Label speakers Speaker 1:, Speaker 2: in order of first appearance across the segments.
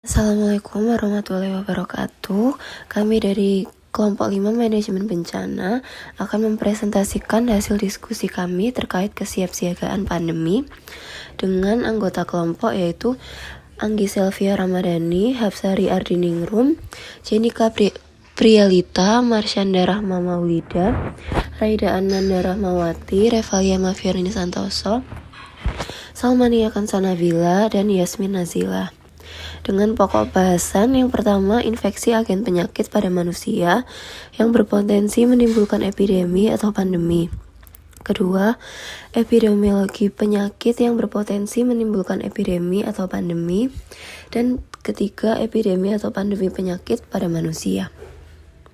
Speaker 1: Assalamualaikum warahmatullahi wabarakatuh. Kami dari kelompok 5 manajemen bencana akan mempresentasikan hasil diskusi kami terkait kesiapsiagaan pandemi dengan anggota kelompok yaitu Anggi Selvia Ramadhani, Hapsari Ardiningrum, Jenika Prialita, Marsyanda Rahma Maulida, Raida Ananda Rahmawati, Revalia Mafiarini Santoso, Salmania Kansanabila, dan Yasmin Nazila. Dengan pokok bahasan yang pertama, infeksi agen penyakit pada manusia yang berpotensi menimbulkan epidemi atau pandemi. Kedua, epidemiologi penyakit yang berpotensi menimbulkan epidemi atau pandemi. Dan ketiga, epidemi atau pandemi penyakit pada manusia.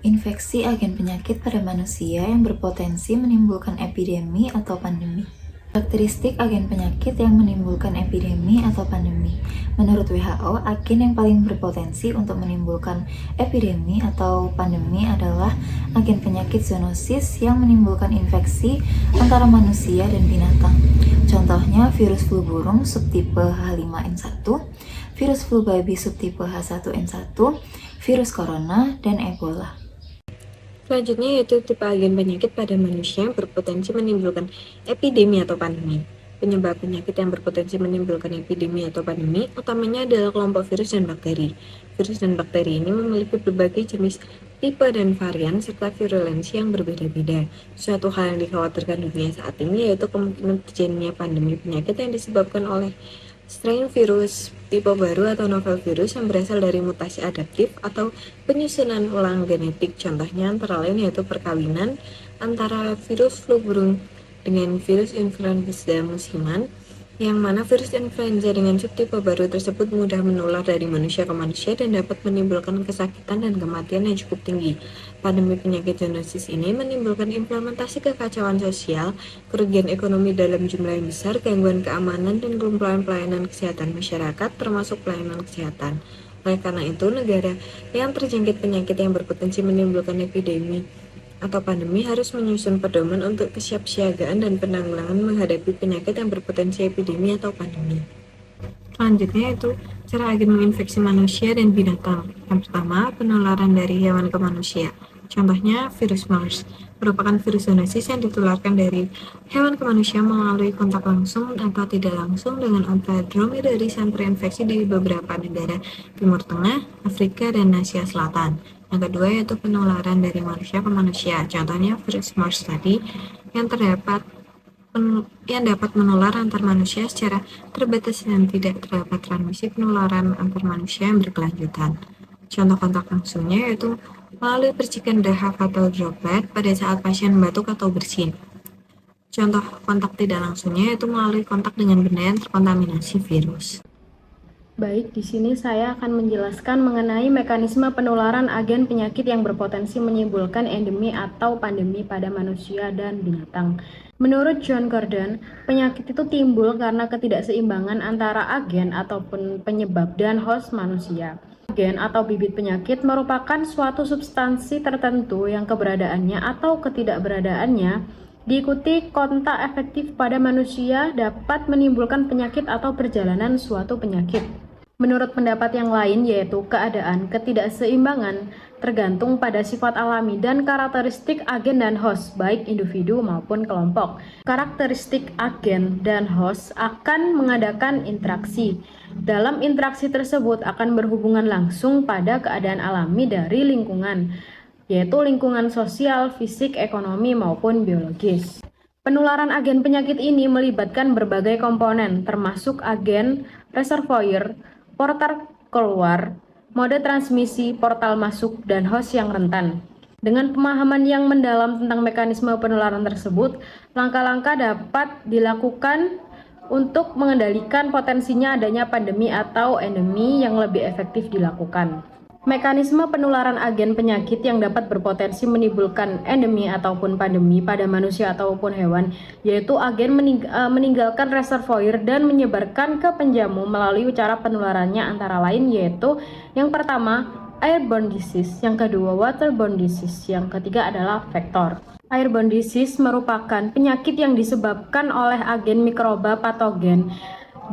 Speaker 2: Infeksi agen penyakit pada manusia yang berpotensi menimbulkan epidemi atau pandemi. Karakteristik agen penyakit yang menimbulkan epidemi atau pandemi. Menurut WHO, agen yang paling berpotensi untuk menimbulkan epidemi atau pandemi adalah agen penyakit zoonosis yang menimbulkan infeksi antara manusia dan binatang. Contohnya virus flu burung subtipe H5N1, virus flu babi subtipe H1N1, virus corona, dan Ebola.
Speaker 3: Selanjutnya yaitu tipe agen penyakit pada manusia yang berpotensi menimbulkan epidemi atau pandemi. Penyebab penyakit yang berpotensi menimbulkan epidemi atau pandemi utamanya adalah kelompok virus dan bakteri. Virus dan bakteri ini memiliki berbagai jenis tipe dan varian serta virulensi yang berbeda-beda. Suatu hal yang dikhawatirkan dunia saat ini yaitu kemungkinan terjadinya pandemi penyakit yang disebabkan oleh strain virus tipe baru atau novel virus yang berasal dari mutasi adaptif atau penyusunan ulang genetik. Contohnya antara lain yaitu perkawinan antara virus flu burung dengan virus influenza musiman, yang mana virus influenza dengan subtipe baru tersebut mudah menular dari manusia ke manusia dan dapat menimbulkan kesakitan dan kematian yang cukup tinggi. Pandemi penyakit zoonosis ini menimbulkan implementasi kekacauan sosial, kerugian ekonomi dalam jumlah yang besar, gangguan keamanan, dan kelumpuhan pelayanan kesehatan masyarakat, termasuk pelayanan kesehatan. Oleh karena itu, negara yang terjangkit penyakit yang berpotensi menimbulkan epidemi atau pandemi harus menyusun pedoman untuk kesiapsiagaan dan penanggulangan menghadapi penyakit yang berpotensi epidemi atau pandemi. Selanjutnya yaitu cara agen menginfeksi manusia dan binatang. Yang pertama, penularan dari hewan ke manusia. Contohnya virus MERS merupakan virus zoonosis yang ditularkan dari hewan ke manusia melalui kontak langsung atau tidak langsung dengan onta dromedaris yang terinfeksi di beberapa negara Timur Tengah, Afrika, dan Asia Selatan. Yang kedua yaitu penularan dari manusia ke manusia. Contohnya virus MERS tadi yang dapat menular antar manusia secara terbatas dan tidak terdapat transmisi penularan antar manusia yang berkelanjutan. Contoh kontak langsungnya yaitu melalui percikan dahak atau droplet pada saat pasien batuk atau bersin. Contoh kontak tidak langsungnya yaitu melalui kontak dengan benda yang terkontaminasi virus.
Speaker 4: Baik, di sini saya akan menjelaskan mengenai mekanisme penularan agen penyakit yang berpotensi menimbulkan endemi atau pandemi pada manusia dan binatang. Menurut John Gordon, penyakit itu timbul karena ketidakseimbangan antara agen ataupun penyebab dan host manusia. Agen atau bibit penyakit merupakan suatu substansi tertentu yang keberadaannya atau ketidakberadaannya diikuti kontak efektif pada manusia dapat menimbulkan penyakit atau perjalanan suatu penyakit. Menurut pendapat yang lain yaitu keadaan ketidakseimbangan tergantung pada sifat alami dan karakteristik agen dan host baik individu maupun kelompok. Karakteristik agen dan host akan mengadakan interaksi. Dalam interaksi tersebut akan berhubungan langsung pada keadaan alami dari lingkungan, yaitu lingkungan sosial, fisik, ekonomi maupun biologis. Penularan agen penyakit ini melibatkan berbagai komponen termasuk agen, reservoir, portal keluar, mode transmisi, portal masuk, dan host yang rentan. Dengan pemahaman yang mendalam tentang mekanisme penularan tersebut, langkah-langkah dapat dilakukan untuk mengendalikan potensinya adanya pandemi atau endemi yang lebih efektif dilakukan. Mekanisme penularan agen penyakit yang dapat berpotensi menimbulkan endemi ataupun pandemi pada manusia ataupun hewan, yaitu agen meninggalkan reservoir dan menyebarkan ke penjamu melalui cara penularannya antara lain yaitu yang pertama airborne disease, yang kedua waterborne disease, yang ketiga adalah vektor. Airborne disease merupakan penyakit yang disebabkan oleh agen mikroba patogen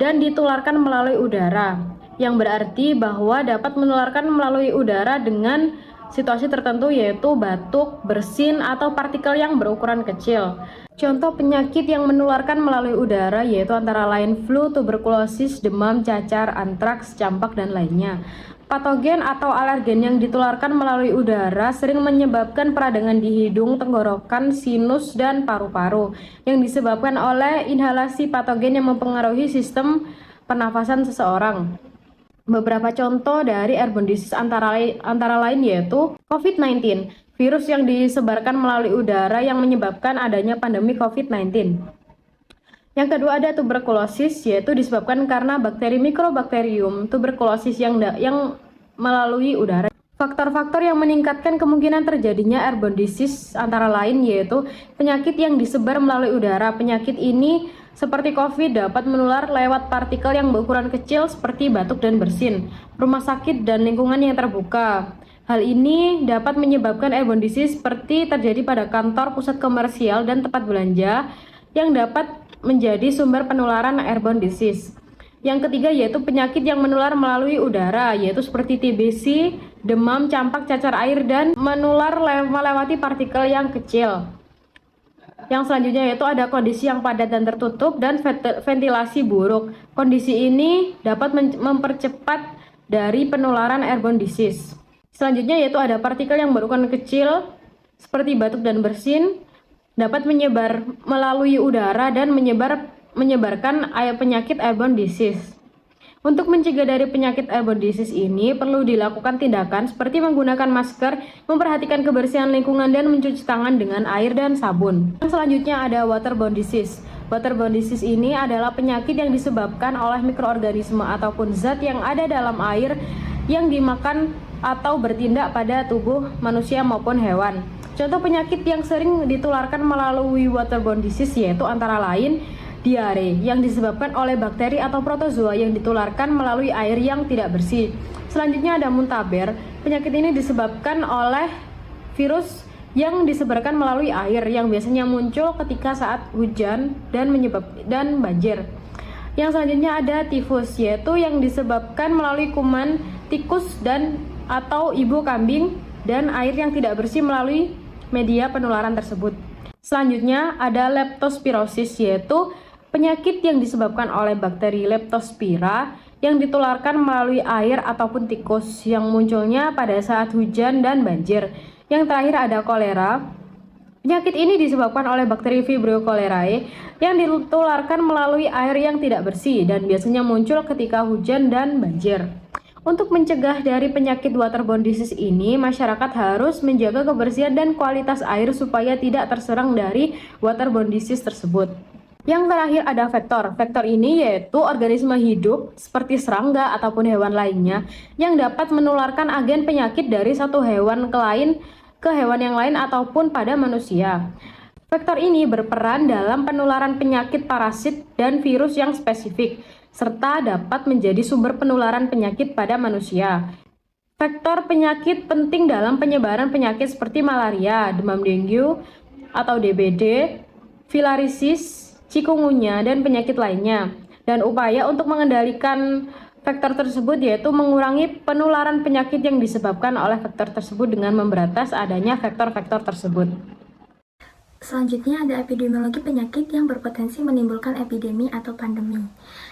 Speaker 4: dan ditularkan melalui udara. yang berarti bahwa dapat menularkan melalui udara dengan situasi tertentu yaitu batuk, bersin, atau partikel yang berukuran kecil. Contoh penyakit yang menularkan melalui udara yaitu antara lain flu, tuberkulosis, demam, cacar, antraks, campak, dan lainnya. Patogen atau alergen yang ditularkan melalui udara sering menyebabkan peradangan di hidung, tenggorokan, sinus, dan paru-paru yang disebabkan oleh inhalasi patogen yang mempengaruhi sistem pernafasan seseorang. Beberapa contoh dari airborne disease antara lain yaitu COVID-19, virus yang disebarkan melalui udara yang menyebabkan adanya pandemi COVID-19. Yang kedua ada tuberkulosis, yaitu disebabkan karena bakteri Mycobacterium tuberculosis yang melalui udara. Faktor-faktor yang meningkatkan kemungkinan terjadinya airborne disease antara lain yaitu penyakit yang disebar melalui udara. Penyakit ini seperti COVID dapat menular lewat partikel yang berukuran kecil seperti batuk dan bersin, rumah sakit, dan lingkungan yang terbuka. Hal ini dapat menyebabkan airborne disease seperti terjadi pada kantor, pusat komersial, dan tempat belanja yang dapat menjadi sumber penularan airborne disease. Yang ketiga yaitu penyakit yang menular melalui udara, yaitu seperti TBC, demam, campak, cacar air, dan menular melewati partikel yang kecil. Yang selanjutnya yaitu ada kondisi yang padat dan tertutup dan ventilasi buruk. Kondisi ini dapat mempercepat dari penularan airborne disease. Selanjutnya yaitu ada partikel yang berukuran kecil seperti batuk dan bersin dapat menyebar melalui udara dan menyebarkan penyakit airborne disease. Untuk mencegah dari penyakit airborne disease ini perlu dilakukan tindakan seperti menggunakan masker, memperhatikan kebersihan lingkungan, dan mencuci tangan dengan air dan sabun. Yang selanjutnya ada waterborne disease. Waterborne disease ini adalah penyakit yang disebabkan oleh mikroorganisme ataupun zat yang ada dalam air yang dimakan atau bertindak pada tubuh manusia maupun hewan. Contoh penyakit yang sering ditularkan melalui waterborne disease yaitu antara lain diare yang disebabkan oleh bakteri atau protozoa yang ditularkan melalui air yang tidak bersih. Selanjutnya ada muntaber. Penyakit ini disebabkan oleh virus yang disebarkan melalui air yang biasanya muncul ketika saat hujan dan banjir. Yang selanjutnya ada tifus, yaitu yang disebabkan melalui kuman, tikus, dan atau ibu kambing dan air yang tidak bersih melalui media penularan tersebut. Selanjutnya ada leptospirosis, yaitu penyakit yang disebabkan oleh bakteri Leptospira yang ditularkan melalui air ataupun tikus yang munculnya pada saat hujan dan banjir. Yang terakhir ada kolera. Penyakit ini disebabkan oleh bakteri Vibrio cholerae yang ditularkan melalui air yang tidak bersih dan biasanya muncul ketika hujan dan banjir. Untuk mencegah dari penyakit waterborne disease ini, masyarakat harus menjaga kebersihan dan kualitas air supaya tidak terserang dari waterborne disease tersebut. Yang terakhir ada vektor. Vektor ini yaitu organisme hidup seperti serangga ataupun hewan lainnya yang dapat menularkan agen penyakit dari satu hewan ke hewan yang lain ataupun pada manusia. Vektor ini berperan dalam penularan penyakit parasit dan virus yang spesifik, serta dapat menjadi sumber penularan penyakit pada manusia. Vektor penyakit penting dalam penyebaran penyakit seperti malaria, demam dengue atau DBD, filariasis, cikungunya, dan penyakit lainnya. Dan upaya untuk mengendalikan vektor tersebut yaitu mengurangi penularan penyakit yang disebabkan oleh vektor tersebut dengan memberantas adanya vektor-vektor tersebut.
Speaker 5: Selanjutnya ada epidemiologi penyakit yang berpotensi menimbulkan epidemi atau pandemi.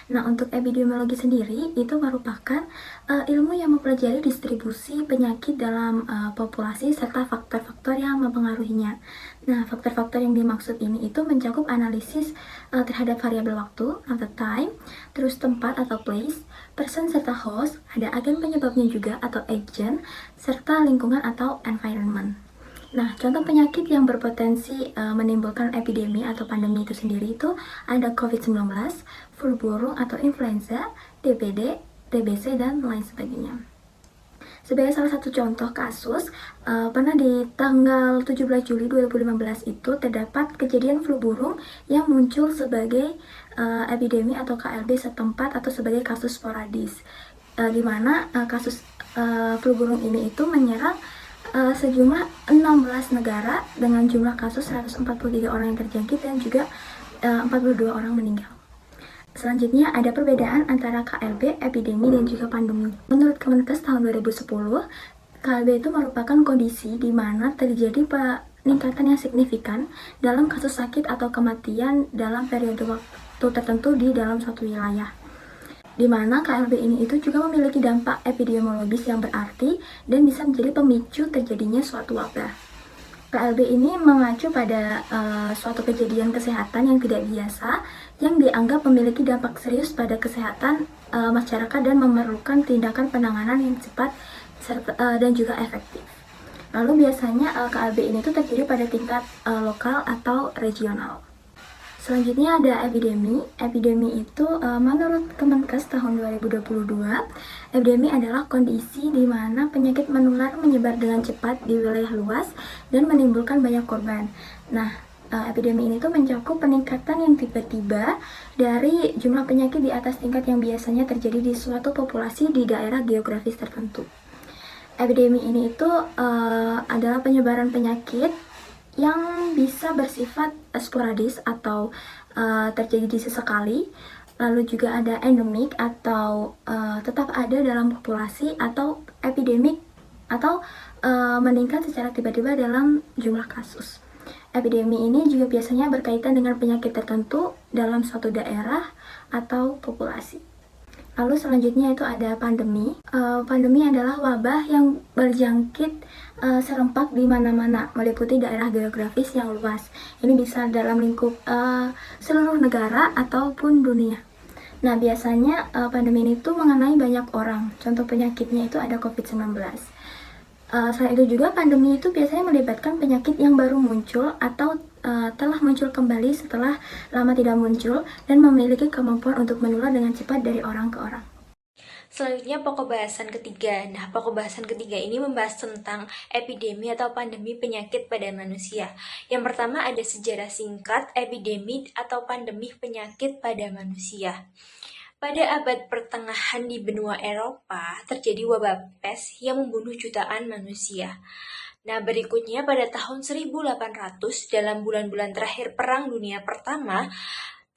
Speaker 5: Nah, untuk epidemiologi sendiri itu merupakan ilmu yang mempelajari distribusi penyakit dalam populasi serta faktor-faktor yang mempengaruhinya. Nah, faktor-faktor yang dimaksud ini itu mencakup analisis terhadap variabel waktu atau time, terus tempat atau place, person serta host, ada agen penyebabnya juga atau agent, serta lingkungan atau environment. Nah, contoh penyakit yang berpotensi menimbulkan epidemi atau pandemi itu sendiri itu ada COVID-19, flu burung atau influenza, DBD, TBC, dan lain sebagainya. Sebagai salah satu contoh kasus, pernah di tanggal 17 Juli 2015 itu terdapat kejadian flu burung yang muncul sebagai epidemi atau KLB setempat atau sebagai kasus sporadis, di mana kasus flu burung ini itu menyerang sejumlah 16 negara dengan jumlah kasus 143 orang yang terjangkit dan juga 42 orang meninggal. Selanjutnya ada perbedaan antara KLB, epidemi, dan juga pandemi. Menurut Kemenkes tahun 2010, KLB itu merupakan kondisi di mana terjadi peningkatan yang signifikan dalam kasus sakit atau kematian dalam periode waktu tertentu di dalam suatu wilayah. Di mana KLB ini itu juga memiliki dampak epidemiologis yang berarti dan bisa menjadi pemicu terjadinya suatu wabah. KLB ini mengacu pada suatu kejadian kesehatan yang tidak biasa yang dianggap memiliki dampak serius pada kesehatan masyarakat dan memerlukan tindakan penanganan yang cepat dan juga efektif. Lalu biasanya KLB ini tuh terjadi pada tingkat lokal atau regional. Selanjutnya ada epidemi. Epidemi itu menurut Kemenkes tahun 2022, epidemi adalah kondisi di mana penyakit menular menyebar dengan cepat di wilayah luas dan menimbulkan banyak korban. Nah, epidemi ini tuh mencakup peningkatan yang tiba-tiba dari jumlah penyakit di atas tingkat yang biasanya terjadi di suatu populasi di daerah geografis tertentu. Epidemi ini itu adalah penyebaran penyakit yang bisa bersifat sporadis atau terjadi di sesekali. Lalu juga ada endemik atau tetap ada dalam populasi, atau epidemik atau meningkat secara tiba-tiba dalam jumlah kasus. Epidemi ini juga biasanya berkaitan dengan penyakit tertentu dalam suatu daerah atau populasi. Lalu selanjutnya itu ada pandemi. Pandemi adalah wabah yang berjangkit serempak di mana-mana, meliputi daerah geografis yang luas. Ini bisa dalam lingkup seluruh negara ataupun dunia. Nah, biasanya pandemi ini tuh mengenai banyak orang. Contoh penyakitnya itu ada COVID-19. Selain itu juga pandemi itu biasanya melibatkan penyakit yang baru muncul atau telah muncul kembali setelah lama tidak muncul dan memiliki kemampuan untuk menular dengan cepat dari orang ke orang.
Speaker 6: Selanjutnya pokok bahasan ketiga. Nah, pokok bahasan ketiga ini membahas tentang epidemi atau pandemi penyakit pada manusia. Yang pertama ada sejarah singkat epidemi atau pandemi penyakit pada manusia. Pada abad pertengahan di benua Eropa, terjadi wabah pes yang membunuh jutaan manusia. Nah, berikutnya pada tahun 1800 dalam bulan-bulan terakhir Perang Dunia Pertama,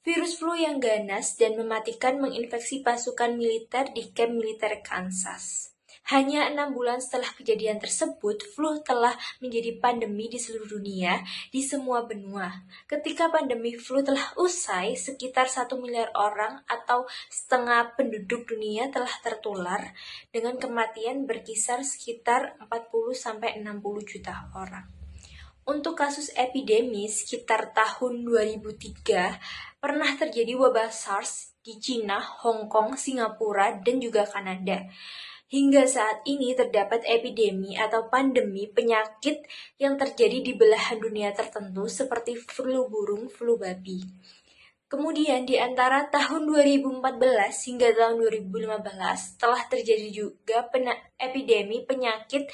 Speaker 6: virus flu yang ganas dan mematikan menginfeksi pasukan militer di kamp militer Kansas. Hanya 6 bulan setelah kejadian tersebut, flu telah menjadi pandemi di seluruh dunia, di semua benua. Ketika pandemi flu telah usai, sekitar 1 miliar orang atau setengah penduduk dunia telah tertular, dengan kematian berkisar sekitar 40-60 juta orang. Untuk kasus epidemi sekitar tahun 2003, pernah terjadi wabah SARS di Cina, Hong Kong, Singapura, dan juga Kanada. Hingga saat ini terdapat epidemi atau pandemi penyakit yang terjadi di belahan dunia tertentu seperti flu burung, flu babi. Kemudian di antara tahun 2014 hingga tahun 2015 telah terjadi juga epidemi penyakit.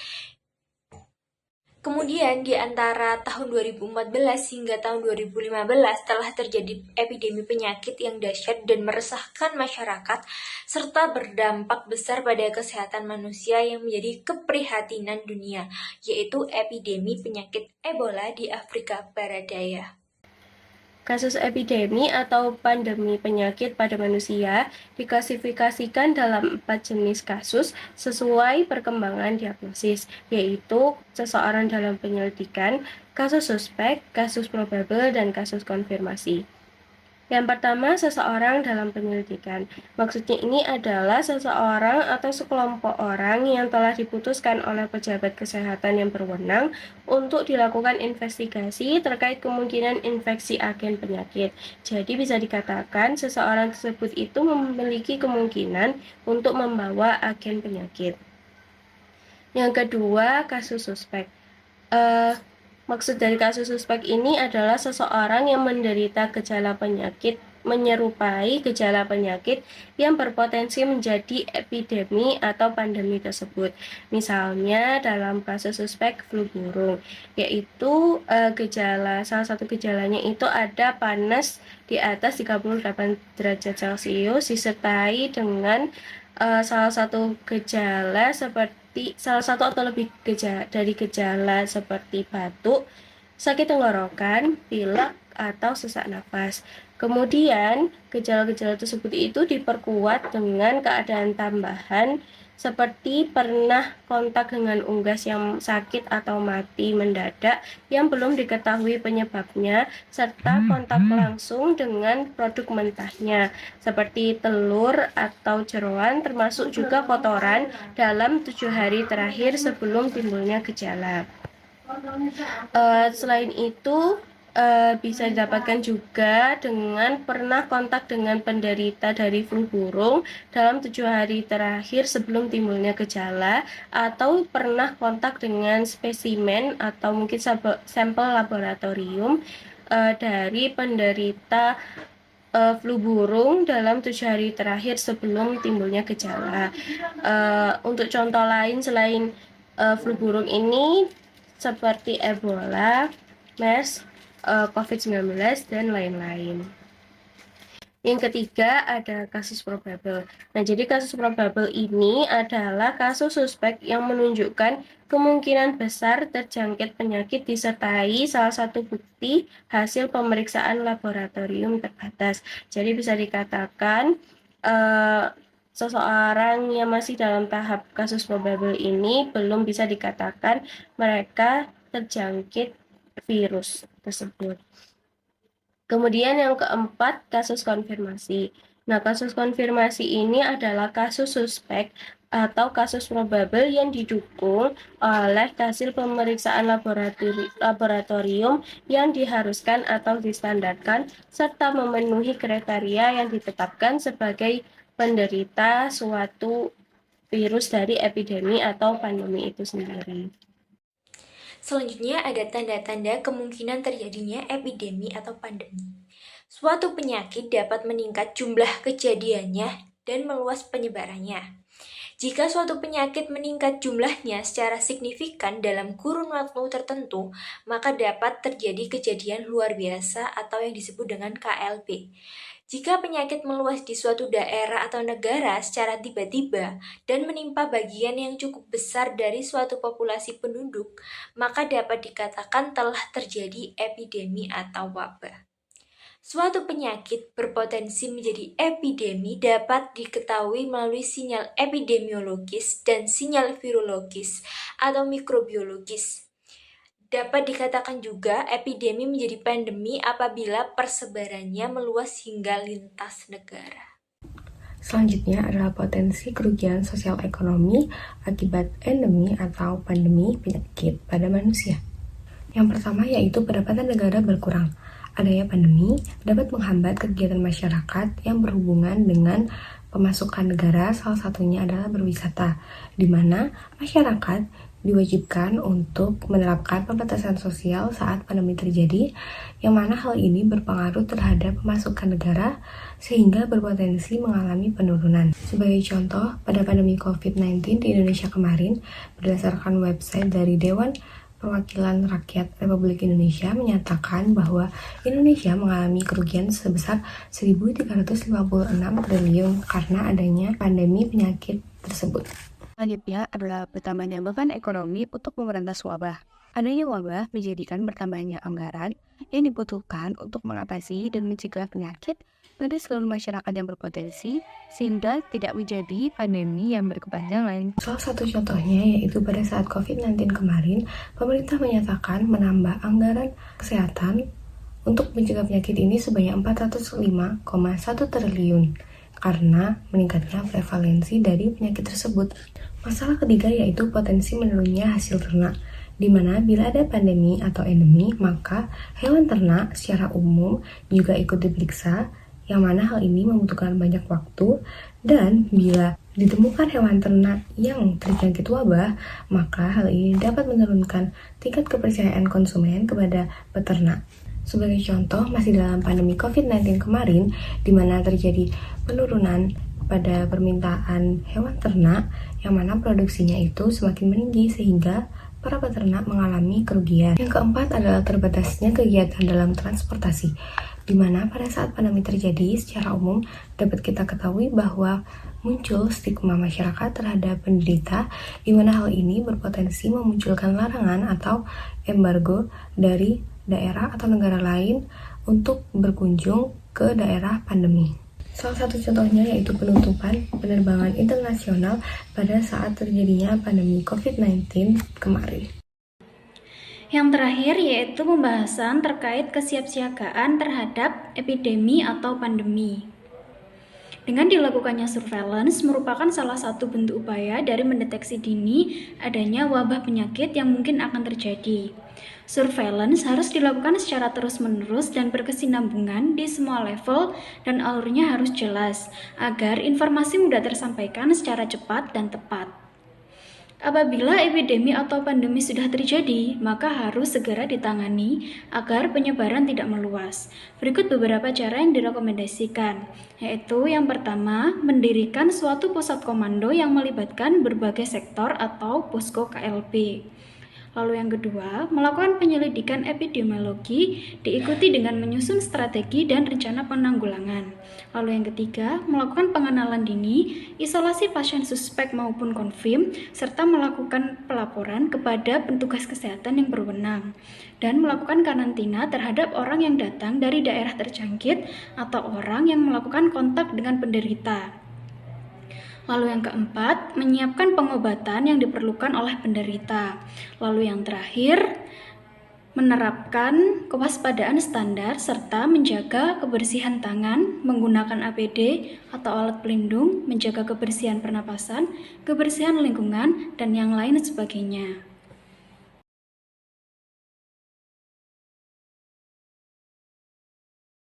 Speaker 6: Kemudian di antara tahun 2014 hingga tahun 2015 telah terjadi epidemi penyakit yang dahsyat dan meresahkan masyarakat serta berdampak besar pada kesehatan manusia yang menjadi keprihatinan dunia, yaitu epidemi penyakit Ebola di Afrika Barat Daya.
Speaker 1: Kasus epidemi atau pandemi penyakit pada manusia diklasifikasikan dalam 4 jenis kasus sesuai perkembangan diagnosis, yaitu seseorang dalam penyelidikan, kasus suspek, kasus probable, dan kasus konfirmasi. Yang pertama, seseorang dalam penyelidikan. Maksudnya ini adalah seseorang atau sekelompok orang yang telah diputuskan oleh pejabat kesehatan yang berwenang untuk dilakukan investigasi terkait kemungkinan infeksi agen penyakit. Jadi bisa dikatakan seseorang tersebut itu memiliki kemungkinan untuk membawa agen penyakit. Yang kedua, kasus suspek. Maksud dari kasus suspek ini adalah seseorang yang menderita gejala penyakit menyerupai gejala penyakit yang berpotensi menjadi epidemi atau pandemi tersebut. Misalnya dalam kasus suspek flu burung, yaitu salah satu gejalanya itu ada panas di atas 38 derajat Celcius disertai dengan salah satu atau lebih dari gejala seperti batuk, sakit tenggorokan, pilek, atau sesak napas.
Speaker 7: Kemudian, gejala-gejala tersebut itu diperkuat dengan keadaan tambahan seperti pernah kontak dengan unggas yang sakit atau mati mendadak yang belum diketahui penyebabnya, serta kontak langsung dengan produk mentahnya seperti telur atau jeroan, termasuk juga kotoran dalam 7 hari terakhir sebelum timbulnya gejala. Selain itu, bisa didapatkan juga dengan pernah kontak dengan penderita dari flu burung dalam 7 hari terakhir sebelum timbulnya gejala, atau pernah kontak dengan spesimen atau mungkin sampel laboratorium dari penderita flu burung dalam 7 hari terakhir sebelum timbulnya gejala. Untuk contoh lain selain flu burung ini seperti Ebola, MERS, COVID-19, dan lain-lain. Yang ketiga ada kasus probable. Nah, jadi kasus probable ini adalah kasus suspek yang menunjukkan kemungkinan besar terjangkit penyakit disertai salah satu bukti hasil pemeriksaan laboratorium terbatas. Jadi bisa dikatakan seseorang yang masih dalam tahap kasus probable ini belum bisa dikatakan mereka terjangkit virus tersebut. Kemudian yang keempat, kasus konfirmasi. Nah, kasus konfirmasi ini adalah kasus suspek atau kasus probable yang didukung oleh hasil pemeriksaan laboratorium yang diharuskan atau distandarkan serta memenuhi kriteria yang ditetapkan sebagai penderita suatu virus dari epidemi atau pandemi itu sendiri.
Speaker 6: Selanjutnya ada tanda-tanda kemungkinan terjadinya epidemi atau pandemi. Suatu penyakit dapat meningkat jumlah kejadiannya dan meluas penyebarannya. Jika suatu penyakit meningkat jumlahnya secara signifikan dalam kurun waktu tertentu, maka dapat terjadi kejadian luar biasa atau yang disebut dengan KLB. Jika penyakit meluas di suatu daerah atau negara secara tiba-tiba dan menimpa bagian yang cukup besar dari suatu populasi penduduk, maka dapat dikatakan telah terjadi epidemi atau wabah. Suatu penyakit berpotensi menjadi epidemi dapat diketahui melalui sinyal epidemiologis dan sinyal virologis atau mikrobiologis. Dapat dikatakan juga epidemi menjadi pandemi apabila persebarannya meluas hingga lintas negara.
Speaker 8: Selanjutnya adalah potensi kerugian sosial ekonomi akibat endemi atau pandemi penyakit pada manusia. Yang pertama yaitu pendapatan negara berkurang. Adanya pandemi dapat menghambat kegiatan masyarakat yang berhubungan dengan pemasukan negara, salah satunya adalah berwisata, di mana masyarakat diwajibkan untuk menerapkan pembatasan sosial saat pandemi terjadi, yang mana hal ini berpengaruh terhadap pemasukan negara sehingga berpotensi mengalami penurunan. Sebagai contoh, pada pandemi COVID-19 di Indonesia kemarin, berdasarkan website dari Dewan Perwakilan Rakyat Republik Indonesia menyatakan bahwa Indonesia mengalami kerugian sebesar 1.356 triliun karena adanya pandemi penyakit tersebut.
Speaker 9: Selanjutnya adalah bertambahnya beban ekonomi untuk memberantas wabah. Adanya wabah menjadikan bertambahnya anggaran yang dibutuhkan untuk mengatasi dan mencegah penyakit pada seluruh masyarakat yang berpotensi, sehingga tidak menjadi pandemi yang berkepanjangan.
Speaker 8: Salah satu contohnya yaitu pada saat COVID-19 kemarin, pemerintah menyatakan menambah anggaran kesehatan untuk mencegah penyakit ini sebanyak 405,1 triliun karena meningkatnya prevalensi dari penyakit tersebut. Masalah ketiga yaitu potensi menurunnya hasil ternak, di mana bila ada pandemi atau endemi, maka hewan ternak secara umum juga ikut diperiksa, yang mana hal ini membutuhkan banyak waktu, dan bila ditemukan hewan ternak yang terjangkit wabah, maka hal ini dapat menurunkan tingkat kepercayaan konsumen kepada peternak. Sebagai contoh, masih dalam pandemi COVID-19 kemarin, di mana terjadi penurunan pada permintaan hewan ternak, yang mana produksinya itu semakin meninggi sehingga para peternak mengalami kerugian. Yang keempat adalah terbatasnya kegiatan dalam transportasi, di mana pada saat pandemi terjadi secara umum dapat kita ketahui bahwa muncul stigma masyarakat terhadap penderita, di mana hal ini berpotensi memunculkan larangan atau embargo dari daerah atau negara lain untuk berkunjung ke daerah pandemi. Salah satu contohnya yaitu penutupan penerbangan internasional pada saat terjadinya pandemi COVID-19 kemarin.
Speaker 10: Yang terakhir yaitu pembahasan terkait kesiapsiagaan terhadap epidemi atau pandemi. Dengan dilakukannya surveillance merupakan salah satu bentuk upaya dari mendeteksi dini adanya wabah penyakit yang mungkin akan terjadi. Surveillance harus dilakukan secara terus-menerus dan berkesinambungan di semua level dan alurnya harus jelas agar informasi mudah tersampaikan secara cepat dan tepat. Apabila epidemi atau pandemi sudah terjadi, maka harus segera ditangani agar penyebaran tidak meluas. Berikut beberapa cara yang direkomendasikan, yaitu yang pertama, mendirikan suatu pusat komando yang melibatkan berbagai sektor atau posko KLP. Lalu yang kedua, melakukan penyelidikan epidemiologi diikuti dengan menyusun strategi dan rencana penanggulangan. Lalu yang ketiga, melakukan pengenalan dini, isolasi pasien suspek maupun konfirm, serta melakukan pelaporan kepada petugas kesehatan yang berwenang. Dan melakukan karantina terhadap orang yang datang dari daerah terjangkit atau orang yang melakukan kontak dengan penderita. Lalu yang keempat, menyiapkan pengobatan yang diperlukan oleh penderita. Lalu yang terakhir, menerapkan kewaspadaan standar serta menjaga kebersihan tangan, menggunakan APD atau alat pelindung, menjaga kebersihan pernapasan, kebersihan lingkungan, dan yang lain sebagainya.